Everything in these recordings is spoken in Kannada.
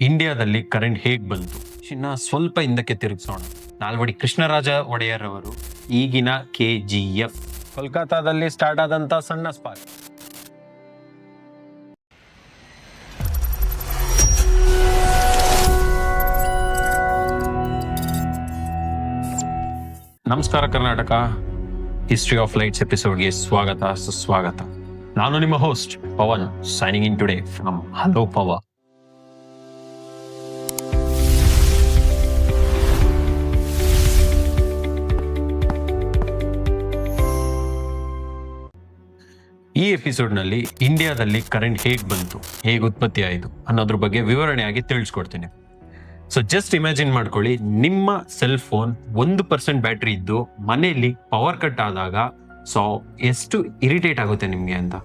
ಇಂಡಿಯಾದಲ್ಲಿ ಕರೆಂಟ್ ಹೇಗೆ ಬಂತು ಇನ್ನ ಸ್ವಲ್ಪ ಹಿಂದಕ್ಕೆ ತಿರುಗಿಸೋಣ. ನಾಲ್ವಡಿ ಕೃಷ್ಣರಾಜ ಒಡೆಯರ್ ಅವರು ಈಗಿನ KGF ಕೋಲ್ಕತ್ತಾದಲ್ಲಿ ಸ್ಟಾರ್ಟ್ ಆದಂತ ಸಣ್ಣ ಸ್ಪಾರ್ಕ್. ನಮಸ್ಕಾರ ಕರ್ನಾಟಕ, ಹಿಸ್ಟ್ರಿ ಆಫ್ ಲೈಟ್ಸ್ ಎಪಿಸೋಡ್ಗೆ ಸ್ವಾಗತ ಸುಸ್ವಾಗತ. ನಾನು ನಿಮ್ಮ host Pavan, signing in today from hello power. ಈ ಎಪಿಸೋಡ್ನಲ್ಲಿ ಇಂಡಿಯಾದಲ್ಲಿ ಕರೆಂಟ್ ಹೇಗೆ ಬಂತು, ಹೇಗೆ ಉತ್ಪತ್ತಿ ಆಯಿತು ಅನ್ನೋದ್ರ ಬಗ್ಗೆ ವಿವರಣೆಯಾಗಿ ತಿಳಿಸ್ಕೊಡ್ತೀನಿ. ಸೊ ಜಸ್ಟ್ ಇಮ್ಯಾಜಿನ್ ಮಾಡ್ಕೊಳ್ಳಿ, ನಿಮ್ಮ ಸೆಲ್ ಫೋನ್ 1% ಬ್ಯಾಟ್ರಿ ಇದ್ದು ಮನೆಯಲ್ಲಿ ಪವರ್ ಕಟ್ ಆದಾಗ ಸೊ ಎಷ್ಟು ಇರಿಟೇಟ್ ಆಗುತ್ತೆ ನಿಮಗೆ ಅಂತ.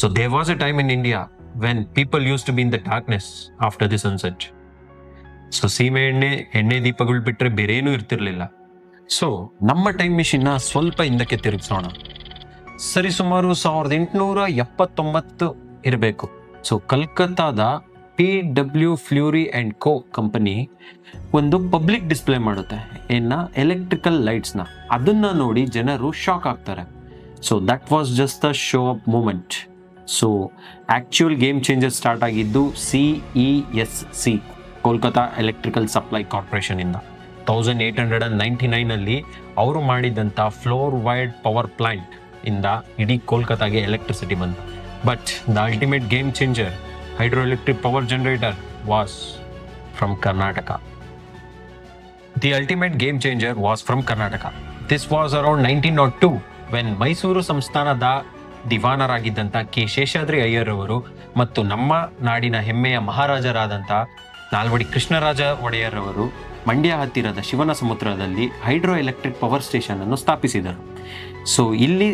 So there was a time in India when people use to be in the darkness after the sunset. So ಸೀಮೆ ಎಣ್ಣೆ ದೀಪಗಳು ಬಿಟ್ಟರೆ ಬೇರೆ ಏನೂ ಇರ್ತಿರ್ಲಿಲ್ಲ. ಸೊ ನಮ್ಮ ಟೈಮ್ ಮಿಷಿನ್ನ ಸ್ವಲ್ಪ ಹಿಂದಕ್ಕೆ ತಿರುಗಿಸೋಣ. ಸರಿ ಸುಮಾರು 1879 ಇರಬೇಕು. ಸೊ ಕಲ್ಕತ್ತಾದ PW Fleury and co company ಒಂದು ಪಬ್ಲಿಕ್ ಡಿಸ್ಪ್ಲೇ ಮಾಡುತ್ತೆ ಎಲೆಕ್ಟ್ರಿಕಲ್ ಲೈಟ್ಸ್ನ. ಅದನ್ನ ನೋಡಿ ಜನರು ಶಾಕ್ ಆಗ್ತಾರೆ. So that was just the show up moment. So actual game changer start ಆಗಿದ್ದು CESC, Kolkata electrical supply corporation ಇಂದ 1899 ಅವರು ಮಾಡಿದಂಥ ಫ್ಲೋರ್ ವೈಡ್ ಪವರ್ ಪ್ಲಾಂಟ್ ಇಂದ ಇಡೀ ಕೋಲ್ಕತ್ತಾಗೆ ಎಲೆಕ್ಟ್ರಿಸಿಟಿ ಬಂತು. But the ultimate game changer, hydroelectric power generator, was from Karnataka. The ultimate game changer was from Karnataka. This was around 1902 when Mysuru ಸಂಸ್ಥಾನದ ದಿವಾನರಾಗಿದ್ದಂಥ K. ಶೇಷಾದ್ರಿ ಅಯ್ಯರ್ ಅವರು ಮತ್ತು ನಮ್ಮ ನಾಡಿನ ಹೆಮ್ಮೆಯ ಮಹಾರಾಜರಾದಂಥ ನಾಲ್ವಡಿ ಕೃಷ್ಣರಾಜ ಒಡೆಯರ್ ಅವರು ಮಂಡ್ಯ ಹತ್ತಿರದ ಶಿವನ ಸಮುದ್ರದಲ್ಲಿ ಹೈಡ್ರೋ ಎಲೆಕ್ಟ್ರಿಕ್ ಪವರ್ ಸ್ಟೇಷನ್ ಅನ್ನು ಸ್ಥಾಪಿಸಿದರು. ಸೊ ಇಲ್ಲಿ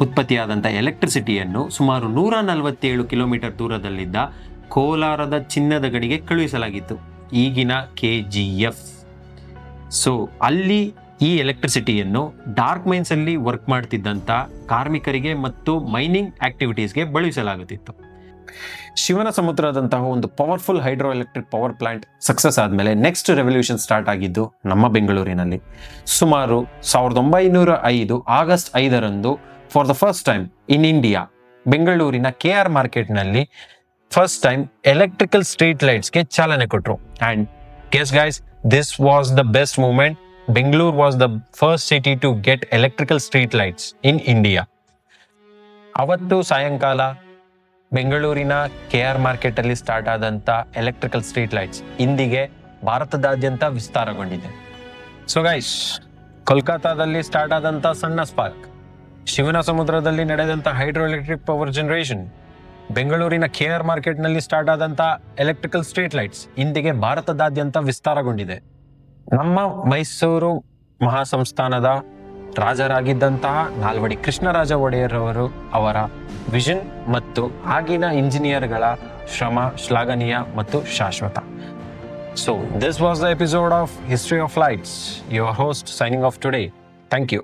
ಉತ್ಪತ್ತಿಯಾದಂಥ ಎಲೆಕ್ಟ್ರಿಸಿಟಿಯನ್ನು ಸುಮಾರು 147 ಕಿಲೋಮೀಟರ್ ದೂರದಲ್ಲಿದ್ದ ಕೋಲಾರದ ಚಿನ್ನದ ಗಣಿಗೆ ಕಳುಹಿಸಲಾಗಿತ್ತು, ಈಗಿನ KGF. ಸೊ ಅಲ್ಲಿ ಈ ಎಲೆಕ್ಟ್ರಿಸಿಟಿಯನ್ನು ಡಾರ್ಕ್ ಮೈನ್ಸ್ ಅಲ್ಲಿ ವರ್ಕ್ ಮಾಡ್ತಿದ್ದಂಥ ಕಾರ್ಮಿಕರಿಗೆ ಮತ್ತು ಮೈನಿಂಗ್ ಆಕ್ಟಿವಿಟೀಸ್ಗೆ ಬಳಸಲಾಗುತ್ತಿತ್ತು. ಶಿವನ ಸಮುದ್ರದಂತಹ ಒಂದು powerful hydro electric power plant success ಆದಮೇಲೆ ನೆಕ್ಸ್ಟ್ ರೆವಲ್ಯೂಷನ್ ಸ್ಟಾರ್ಟ್ ಆಗಿದ್ದು ನಮ್ಮ ಬೆಂಗಳೂರಿನಲ್ಲಿ. ಸುಮಾರು 1905 ಆಗಸ್ಟ್ 5ರಂದು for the first time in India ಬೆಂಗಳೂರಿನ KR ಮಾರ್ಕೆಟ್ನಲ್ಲಿ ಫಸ್ಟ್ ಟೈಮ್ ಎಲೆಕ್ಟ್ರಿಕಲ್ ಸ್ಟ್ರೀಟ್ ಲೈಟ್ಸ್ಗೆ ಚಾಲನೆ ಕೊಟ್ಟರು. And guess guys, this was the best moment. Bengaluru was the first city to get electrical street lights in India. ಅವತ್ತು ಸಾಯಂಕಾಲ ಬೆಂಗಳೂರಿನ KR ಮಾರ್ಕೆಟಲ್ಲಿ ಸ್ಟಾರ್ಟ್ ಆದಂಥ ಎಲೆಕ್ಟ್ರಿಕಲ್ ಸ್ಟ್ರೀಟ್ ಲೈಟ್ಸ್ ಇಂದಿಗೆ ಭಾರತದಾದ್ಯಂತ ವಿಸ್ತಾರಗೊಂಡಿದೆ. ಸೊ ಗೈಸ್, ಕೋಲ್ಕತ್ತಾದಲ್ಲಿ ಸ್ಟಾರ್ಟ್ ಆದಂಥ ಸಣ್ಣ ಸ್ಪಾರ್ಕ್, ಶಿವನ ಸಮುದ್ರದಲ್ಲಿ ನಡೆದಂಥ ಹೈಡ್ರೋ ಎಲೆಕ್ಟ್ರಿಕ್ ಪವರ್ ಜನರೇಷನ್, ಬೆಂಗಳೂರಿನ KR ಮಾರ್ಕೆಟ್ನಲ್ಲಿ ಸ್ಟಾರ್ಟ್ ಆದಂಥ ಎಲೆಕ್ಟ್ರಿಕಲ್ ಸ್ಟ್ರೀಟ್ ಲೈಟ್ಸ್ ಇಂದಿಗೆ ಭಾರತದಾದ್ಯಂತ ವಿಸ್ತಾರಗೊಂಡಿದೆ. ನಮ್ಮ ಮೈಸೂರು ಮಹಾಸಂಸ್ಥಾನದ ರಾಜರಾಗಿದ್ದಂತಹ ನಾಲ್ವಡಿ ಕೃಷ್ಣರಾಜ ಒಡೆಯರ್ ಅವರು ಅವರ ವಿಷನ್ ಮತ್ತು ಆಗಿನ ಇಂಜಿನಿಯರ್ಗಳ ಶ್ರಮ ಶ್ಲಾಘನೀಯ ಮತ್ತು ಶಾಶ್ವತ. So this was the episode of history of lights. Your host signing off today. Thank you.